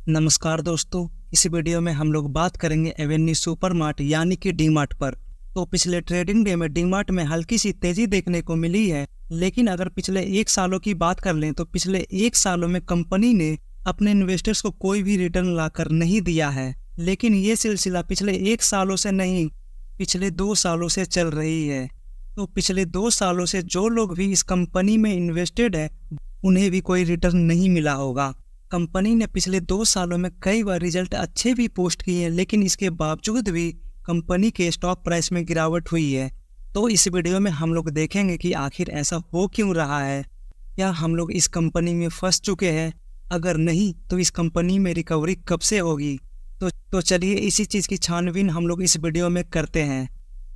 नमस्कार दोस्तों, इस वीडियो में हम लोग बात करेंगे एवेन्यू सुपरमार्ट यानी कि डी-मार्ट पर। तो पिछले ट्रेडिंग डे में डी-मार्ट में हल्की सी तेजी देखने को मिली है, लेकिन अगर पिछले 1 सालों की बात कर लें तो पिछले 1 सालों में कंपनी ने अपने इन्वेस्टर्स को कोई भी रिटर्न लाकर नहीं दिया है। लेकिन ये सिलसिला पिछले 1 सालों से नहीं, पिछले 2 सालों से चल रही है। तो पिछले 2 सालों से जो लोग भी इस कंपनी में इन्वेस्टेड है उन्हें भी कोई रिटर्न नहीं मिला होगा। कंपनी ने पिछले 2 सालों में कई बार रिजल्ट अच्छे भी पोस्ट किए हैं, लेकिन इसके बावजूद भी कंपनी के स्टॉक प्राइस में गिरावट हुई है। तो इस वीडियो में हम लोग देखेंगे कि आखिर ऐसा हो क्यों रहा है। क्या हम लोग इस कंपनी में फंस चुके हैं? अगर नहीं तो इस कंपनी में रिकवरी कब से होगी? तो चलिए इसी चीज़ की छानबीन हम लोग इस वीडियो में करते हैं।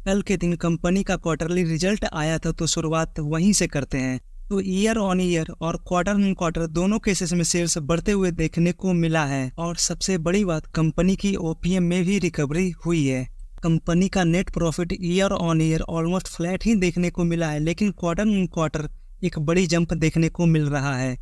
कल के दिन कंपनी का क्वार्टरली रिजल्ट आया था, तो शुरुआत वहीं से करते हैं। तो ईयर ऑन ईयर और क्वार्टर ऑन क्वार्टर दोनों केसेस में सेल्स बढ़ते हुए देखने को मिला है। और सबसे बड़ी बात, कंपनी की ओपीएम में भी रिकवरी हुई है। कंपनी का net profit year on year almost flat ही देखने को मिला है, लेकिन क्वार्टर ऑन क्वार्टर एक बड़ी जंप देखने को मिल रहा है,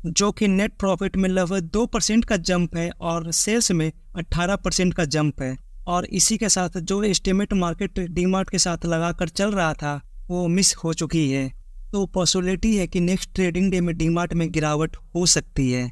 जो कि नेट प्रॉफिट में लगभग 2% का जंप है और सेल्स में 18% का जंप है। और इसी के साथ जो एस्टिमेट मार्केट डी-मार्ट के साथ लगाकर चल रहा था वो मिस हो चुकी है। तो पॉसिबिलिटी है कि नेक्स्ट ट्रेडिंग डे में डी-मार्ट में गिरावट हो सकती है।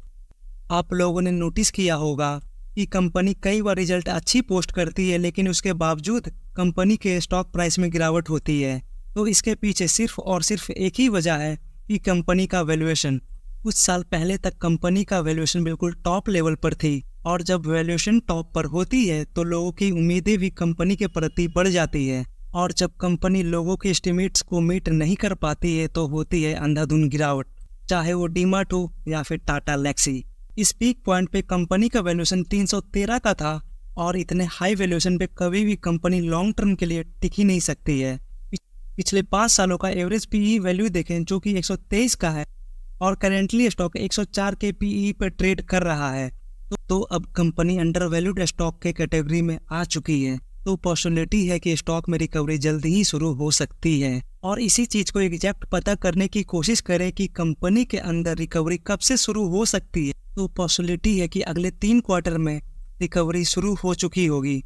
आप लोगों ने नोटिस किया होगा कि कंपनी कई बार रिजल्ट अच्छी पोस्ट करती है, लेकिन उसके बावजूद कंपनी के स्टॉक प्राइस में गिरावट होती है। तो इसके पीछे सिर्फ और सिर्फ एक ही वजह है कि कंपनी का वैल्यूएशन। कुछ साल पहले तक कंपनी का वैल्यूएशन बिल्कुल टॉप लेवल पर थी, और जब वैल्यूएशन टॉप पर होती है तो लोगों की उम्मीदें भी कंपनी के प्रति बढ़ जाती है। और जब कंपनी लोगों के एस्टिमेट्स को मीट नहीं कर पाती है तो होती है अंधाधुंध गिरावट, चाहे वो डी-मार्ट हो या फिर टाटा लेक्सी। इस पीक पॉइंट पे कंपनी का वैल्यूएशन 313 का था, और इतने हाई वैल्यूएशन पे कभी भी कंपनी लॉन्ग टर्म के लिए टिक ही नहीं सकती है। पिछले 5 सालों का एवरेज पीई वैल्यू देखें, जो कि 123 का है, और करेंटली स्टॉक 104 के पीई पर ट्रेड कर रहा है। तो अब कंपनी अंडर वैल्यूड स्टॉक के कैटेगरी में आ चुकी है। तो पॉसिबिलिटी है कि स्टॉक में रिकवरी जल्द ही शुरू हो सकती है। और इसी चीज़ को एग्जैक्ट पता करने की कोशिश करें कि कंपनी के अंदर रिकवरी कब से शुरू हो सकती है। तो पॉसिबिलिटी है कि अगले 3 क्वार्टर में रिकवरी शुरू हो चुकी होगी।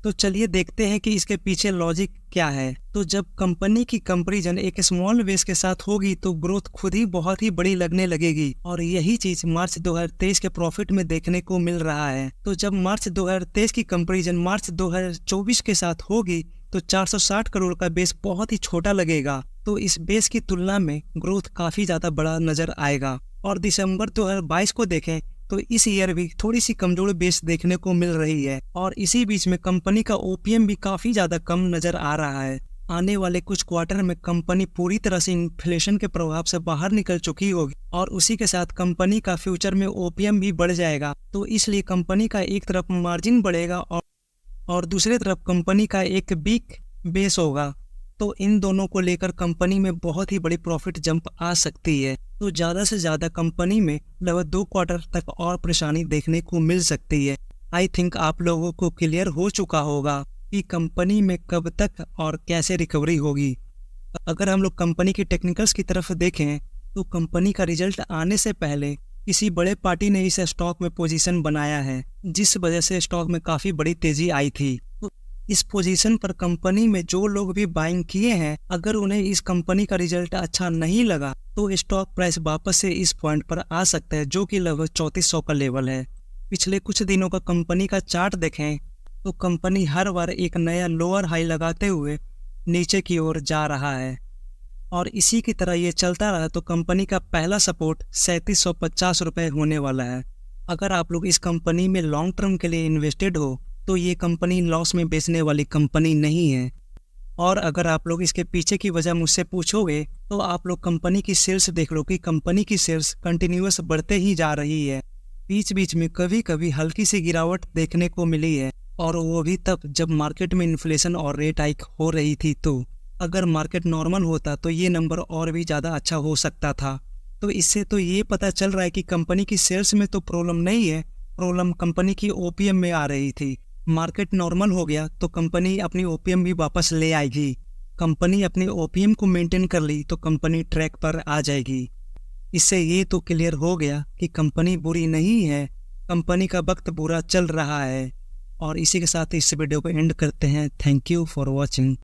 तो चलिए देखते हैं कि इसके पीछे लॉजिक क्या है। तो जब कंपनी की कंपैरिजन एक स्मॉल बेस के साथ होगी तो ग्रोथ खुद ही बहुत ही बड़ी लगने लगेगी, और यही चीज मार्च 2023 के प्रॉफिट में देखने को मिल रहा है। तो जब मार्च 2023 की कंपैरिजन मार्च 2024 के साथ होगी तो 460 करोड़ का बेस बहुत ही छोटा लगेगा। तो इस बेस की तुलना में ग्रोथ काफी ज्यादा बड़ा नजर आएगा। और दिसंबर 2022 को देखें तो इस ईयर भी थोड़ी सी कमजोर बेस देखने को मिल रही है, और इसी बीच में कंपनी का ओपीएम भी काफी ज्यादा कम नजर आ रहा है। आने वाले कुछ क्वार्टर में कंपनी पूरी तरह से इन्फ्लेशन के प्रभाव से बाहर निकल चुकी होगी, और उसी के साथ कंपनी का फ्यूचर में ओपीएम भी बढ़ जाएगा। तो इसलिए कंपनी का एक तरफ मार्जिन बढ़ेगा और दूसरी तरफ कंपनी का एक वीक बेस होगा। तो इन दोनों को लेकर कंपनी में बहुत ही बड़ी प्रॉफिट जंप आ सकती है। तो ज़्यादा से ज़्यादा कंपनी में लगभग 2 क्वार्टर तक और परेशानी देखने को मिल सकती है। आई थिंक आप लोगों को क्लियर हो चुका होगा कि कंपनी में कब तक और कैसे रिकवरी होगी। अगर हम लोग कंपनी की टेक्निकल्स की तरफ देखें तो कंपनी का रिजल्ट आने से पहले किसी बड़े पार्टी ने इस स्टॉक में पोजीशन बनाया है, जिस वजह से स्टॉक में काफ़ी बड़ी तेज़ी आई थी। इस पोजीशन पर कंपनी में जो लोग भी बाइंग किए हैं, अगर उन्हें इस कंपनी का रिजल्ट अच्छा नहीं लगा तो स्टॉक प्राइस वापस से इस पॉइंट पर आ सकता है, जो कि लगभग 3400 का लेवल है। पिछले कुछ दिनों का कंपनी का चार्ट देखें तो कंपनी हर बार एक नया लोअर हाई लगाते हुए नीचे की ओर जा रहा है, और इसी की तरह ये चलता रहा तो कंपनी का पहला सपोर्ट 3750 रुपये होने वाला है। अगर आप लोग इस कंपनी में लॉन्ग टर्म के लिए इन्वेस्टेड हो तो ये कंपनी लॉस में बेचने वाली कंपनी नहीं है। और अगर आप लोग इसके पीछे की वजह मुझसे पूछोगे तो आप लोग कंपनी की सेल्स देख लो कि कंपनी की सेल्स कंटिन्यूअस बढ़ते ही जा रही है। बीच बीच में कभी कभी हल्की सी गिरावट देखने को मिली है, और वो भी तब जब मार्केट में इन्फ्लेशन और रेट हाइक हो रही थी। तो अगर मार्केट नॉर्मल होता तो ये नंबर और भी ज़्यादा अच्छा हो सकता था। तो इससे तो ये पता चल रहा है कि कंपनी की सेल्स में तो प्रॉब्लम नहीं है, प्रॉब्लम कंपनी की ओपीएम में आ रही थी। मार्केट नॉर्मल हो गया तो कंपनी अपनी ओपीएम भी वापस ले आएगी। कंपनी अपनी ओपीएम को मेंटेन कर ली तो कंपनी ट्रैक पर आ जाएगी। इससे ये तो क्लियर हो गया कि कंपनी बुरी नहीं है, कंपनी का वक्त बुरा चल रहा है। और इसी के साथ इस वीडियो को एंड करते हैं। Thank you for watching.